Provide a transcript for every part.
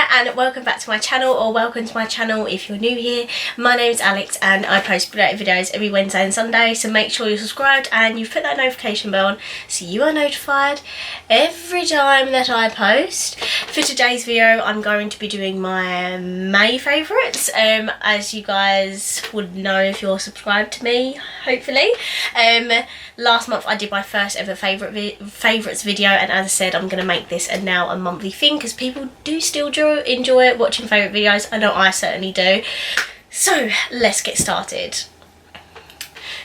there, and welcome back to my channel, or welcome to my channel if you're new here. My name's Alex and I post videos every Wednesday and Sunday, so make sure you're subscribed and you've put that notification bell on so you are notified every time that I post. For today's video I'm going to be doing my May favourites, as you guys would know if you're subscribed to me, hopefully. Last month I did my first ever favourites video, and as I said, I'm going to make this now a monthly thing because people do still enjoy watching favourite videos. I know I certainly do. So let's get started.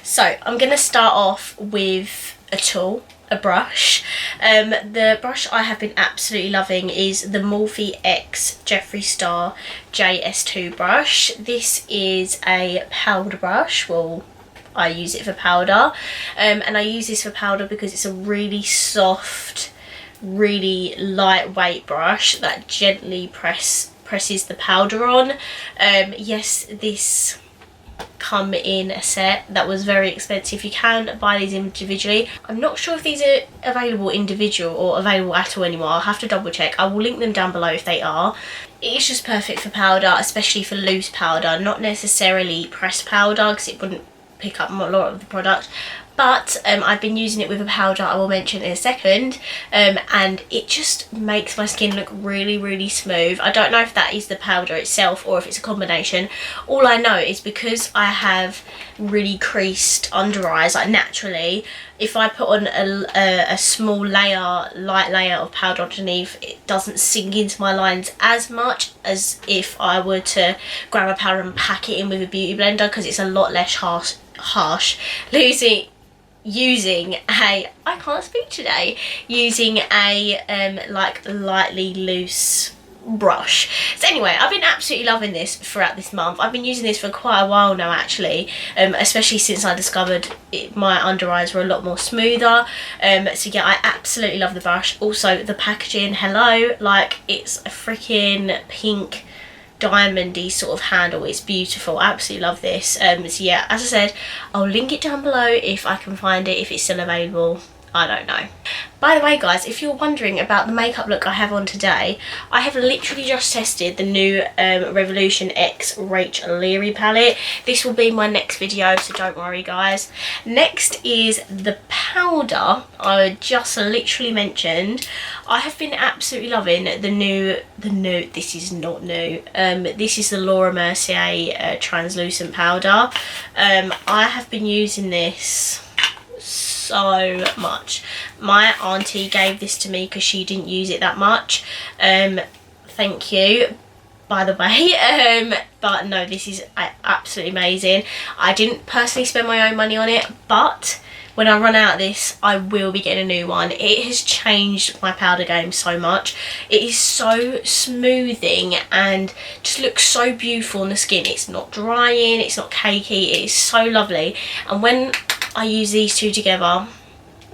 So I'm going to start off with a tool, a brush. The brush I have been absolutely loving is the Morphe X Jeffree Star JS2 brush. This is a powder brush. Well, I use it for powder, and I use this for powder because it's a really soft, really lightweight brush that gently presses the powder on. Yes, this come in a set that was very expensive. You can buy these individually. I'm not sure if these are available individual or available at all anymore. I'll have to double check. I will link them down below if they are. It is just perfect for powder, especially for loose powder, not necessarily pressed powder because it wouldn't pick up a lot of the product. But I've been using it with a powder I will mention in a second, and it just makes my skin look really, really smooth. I don't know if that is the powder itself or if it's a combination. All I know is because I have really creased under eyes, like naturally, if I put on a small layer, light layer of powder underneath, it doesn't sink into my lines as much as if I were to grab a powder and pack it in with a beauty blender, because it's a lot less harsh. Using a like lightly loose brush. So anyway, I've been absolutely loving this throughout this month. I've been using this for quite a while now actually, especially since I discovered my under eyes were a lot more smoother. So yeah, I absolutely love the brush. Also the packaging, hello, like it's a freaking pink diamondy sort of handle. It's beautiful. I absolutely love this. So yeah, as I said, I'll link it down below if I can find it, if it's still available. I don't know. By the way guys, if you're wondering about the makeup look I have on today, I have literally just tested the new Revolution X Rachel Leary palette. This will be my next video, so don't worry guys. Next is the powder I just literally mentioned. I have been absolutely loving the new, this is not new, this is the Laura Mercier translucent powder. I have been using this so much. My auntie gave this to me because she didn't use it that much. Thank you, by the way. But no, this is absolutely amazing. I didn't personally spend my own money on it, but when I run out of this, I will be getting a new one. It has changed my powder game so much. It is so smoothing and just looks so beautiful on the skin. It's not drying, it's not cakey, it is so lovely. And when I use these two together,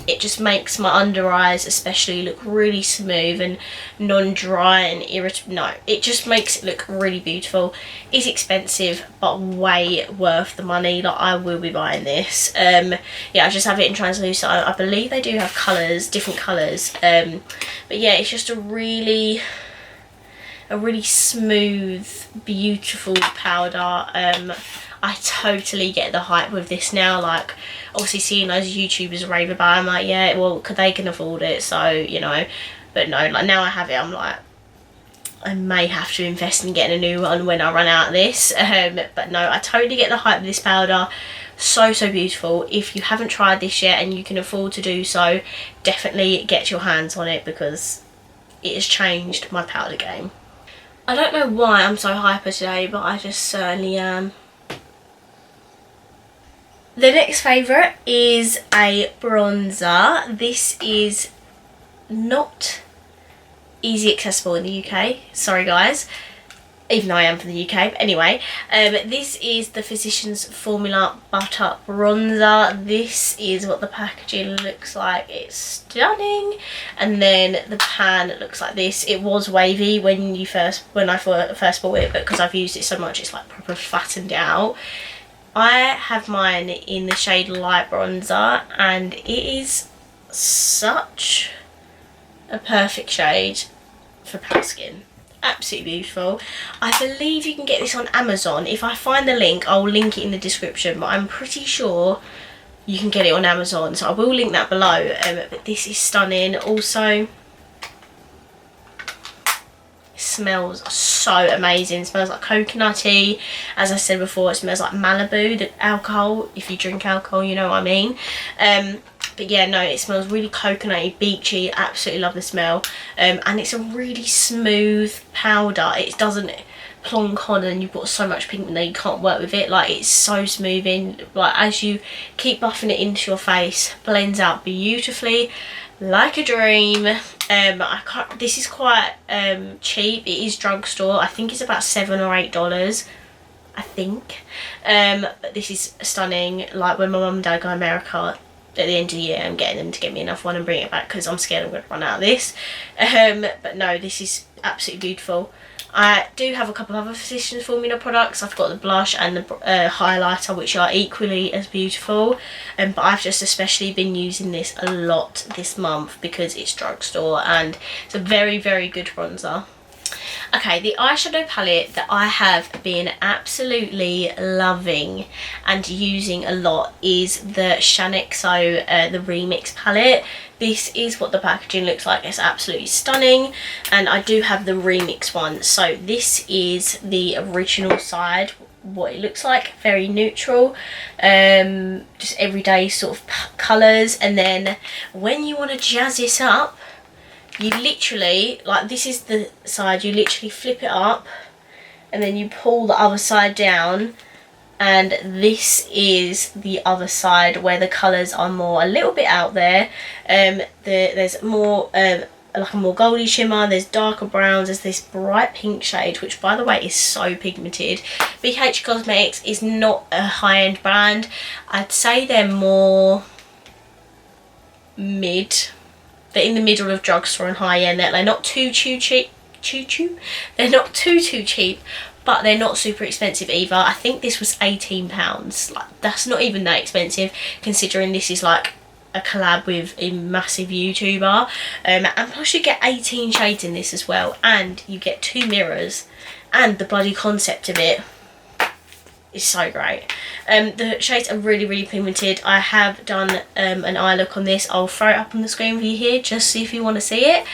it just makes my under eyes especially look really smooth and non-dry and irritable. No, it just makes it look really beautiful. It's expensive but way worth the money. Like, I will be buying this. Yeah, I just have it in translucent. I believe they do have colours, different colours, but yeah, it's just a really smooth, beautiful powder. I totally get the hype with this now. Like, obviously seeing those YouTubers rave about it, I'm like, yeah, well, they can afford it, so, you know. But no, like, now I have it, I'm like, I may have to invest in getting a new one when I run out of this. But no, I totally get the hype of this powder. So beautiful. If you haven't tried this yet and you can afford to do so, definitely get your hands on it because it has changed my powder game. I don't know why I'm so hyper today, but I just certainly am. The next favourite is a bronzer. This is not easy accessible in the UK. Sorry guys, even though I am from the UK. But anyway, this is the Physicians Formula Butter Bronzer. This is what the packaging looks like. It's stunning. And then the pan looks like this. It was wavy when I first bought it, but because I've used it so much, it's like proper flattened out. I have mine in the shade Light Bronzer, and it is such a perfect shade for pale skin. absolutely beautiful. I believe you can get this on Amazon. If I find the link, I'll link it in the description, but I'm pretty sure you can get it on Amazon, so I will link that below. But this is stunning. Also, smells so amazing. It smells like coconutty. As I said before, it smells like Malibu, the alcohol. If you drink alcohol, you know what I mean. But yeah, no, it smells really coconutty, beachy. Absolutely love the smell. And it's a really smooth powder. It doesn't plonk on and you've got so much pigment that you can't work with it. Like, it's so smoothing. Like, as you keep buffing it into your face, blends out beautifully like a dream. This is quite cheap. It is drugstore. I think it's about $7 or $8, I think. But this is stunning. Like, when my mum and dad go to America at the end of the year, I'm getting them to get me enough one and bring it back, because I'm scared I'm going to run out of this. But no, this is absolutely beautiful. I do have a couple of other Physicians Formula products. I've got the blush and the highlighter, which are equally as beautiful. But I've just especially been using this a lot this month because it's drugstore and it's a very, very good bronzer. Okay, the eyeshadow palette that I have been absolutely loving and using a lot is the Shaaanxo, the Remix palette. This is what the packaging looks like. It's absolutely stunning, and I do have the Remix one. So this is the original side, what it looks like, very neutral, just everyday sort of colours. And then when you want to jazz this up, you literally, like, this is the side, you literally flip it up and then you pull the other side down, and this is the other side where the colours are more a little bit out there. There's more like a more goldy shimmer, there's darker browns, there's this bright pink shade, which by the way is so pigmented. BH Cosmetics is not a high-end brand. I'd say they're more mid. They're in the middle of drugstore and high-end. They're not too cheap. They're not too cheap, but they're not super expensive either. I think this was £18. Like, that's not even that expensive, considering this is like a collab with a massive YouTuber. And plus you get 18 shades in this as well, and you get 2 mirrors, and the bloody concept of it is so great. The shades are really, really pigmented. I have done an eye look on this. I'll throw it up on the screen for you here, just so if you want to see it.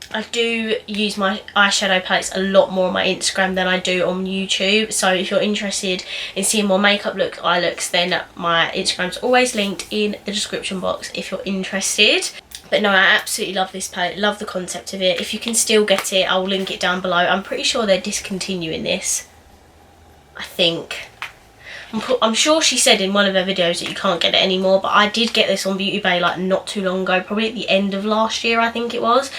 I do use my eyeshadow palettes a lot more on my Instagram than I do on YouTube. So if you're interested in seeing more makeup looks, eye looks, then my Instagram's always linked in the description box if you're interested. But no, I absolutely love this palette, love the concept of it. If you can still get it, I'll link it down below. I'm pretty sure they're discontinuing this, I think. I'm sure she said in one of her videos that you can't get it anymore, but I did get this on Beauty Bay like not too long ago, probably at the end of last year I think it was.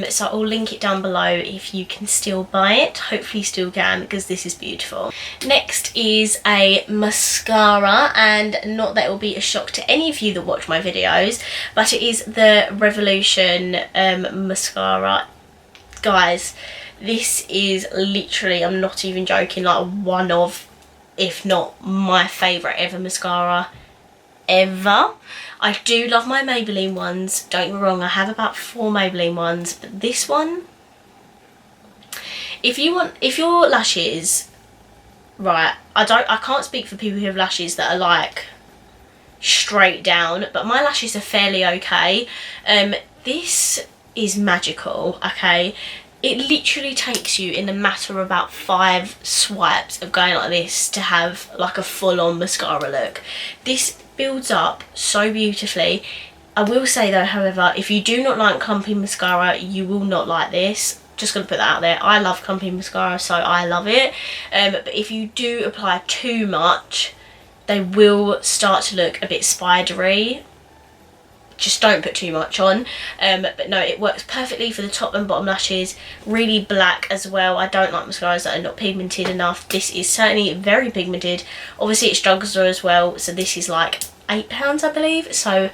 So I'll link it down below if you can still buy it. Hopefully you still can, because this is beautiful. Next is a mascara, and not that it will be a shock to any of you that watch my videos, but it is the Revolution mascara. Guys, this is literally, I'm not even joking, like one of, if not my favourite ever mascara ever. I do love my Maybelline ones, don't get me wrong, I have about 4 Maybelline ones, but this one, if your lashes, right, I can't speak for people who have lashes that are like straight down, but my lashes are fairly okay. This is magical, okay? It literally takes you in a matter of about 5 swipes of going like this to have like a full-on mascara look. This builds up so beautifully. I will say though, however, if you do not like clumpy mascara, you will not like this. Just gonna put that out there. I love clumpy mascara, so I love it. But if you do apply too much, they will start to look a bit spidery. Just don't put too much on. But no, it works perfectly for the top and bottom lashes. Really black as well. I don't like mascaras that are not pigmented enough. This is certainly very pigmented. Obviously it's drugstore as well, so this is like £8 I believe, so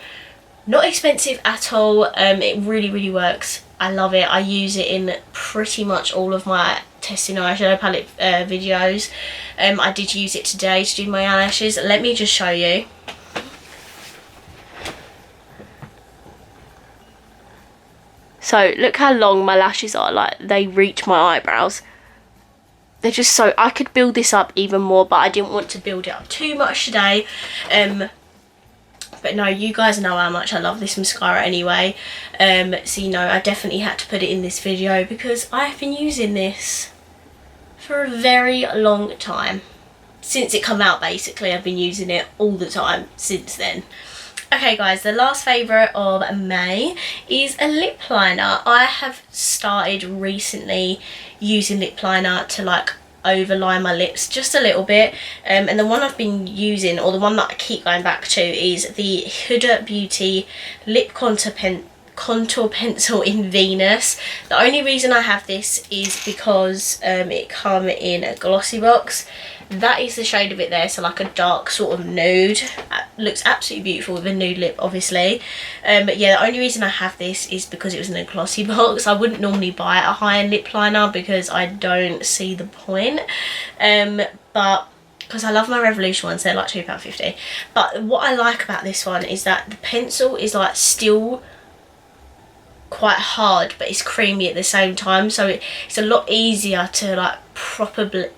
not expensive at all. It really, really works. I love it. I use it in pretty much all of my testing eyeshadow palette videos. I did use it today to do my eyelashes. Let me just show you. So look how long my lashes are, like they reach my eyebrows. They're just so, I could build this up even more, but I didn't want to build it up too much today. But no, you guys know how much I love this mascara anyway. So you know, I definitely had to put it in this video because I've been using this for a very long time. Since it come out, basically, I've been using it all the time since then. Okay guys, the last favourite of May is a lip liner. I have started recently using lip liner to like overline my lips just a little bit, and the one I've been using, or the one that I keep going back to, is the Huda Beauty Lip Contour Pencil in Venus. The only reason I have this is because it come in a glossy box. That is the shade of it there, so like a dark sort of nude. Looks absolutely beautiful with a nude lip, obviously. But yeah, the only reason I have this is because it was in a glossy box. I wouldn't normally buy a high-end lip liner because I don't see the point. But because I love my Revolution ones, they're like £2.50. But what I like about this one is that the pencil is like still quite hard, but it's creamy at the same time, so it's a lot easier to like properly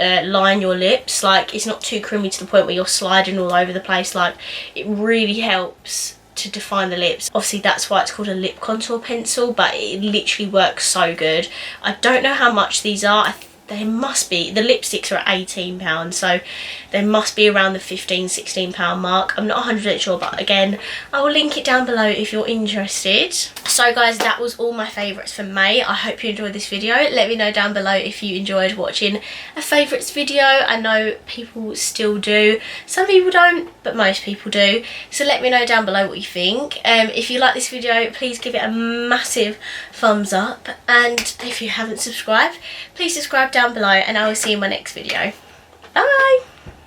line your lips. Like, it's not too creamy to the point where you're sliding all over the place. Like, it really helps to define the lips. Obviously that's why it's called a lip contour pencil, but it literally works so good. I don't know how much these are. They must be, the lipsticks are at £18, so they must be around the £15–16 mark. I'm not 100% sure, but again, I will link it down below if you're interested. So guys, that was all my favourites for May. I hope you enjoyed this video. Let me know down below if you enjoyed watching a favourites video. I know people still do. Some people don't, but most people do. So let me know down below what you think. If you like this video, please give it a massive thumbs up. And if you haven't subscribed, please subscribe down below, and I will see you in my next video. Bye!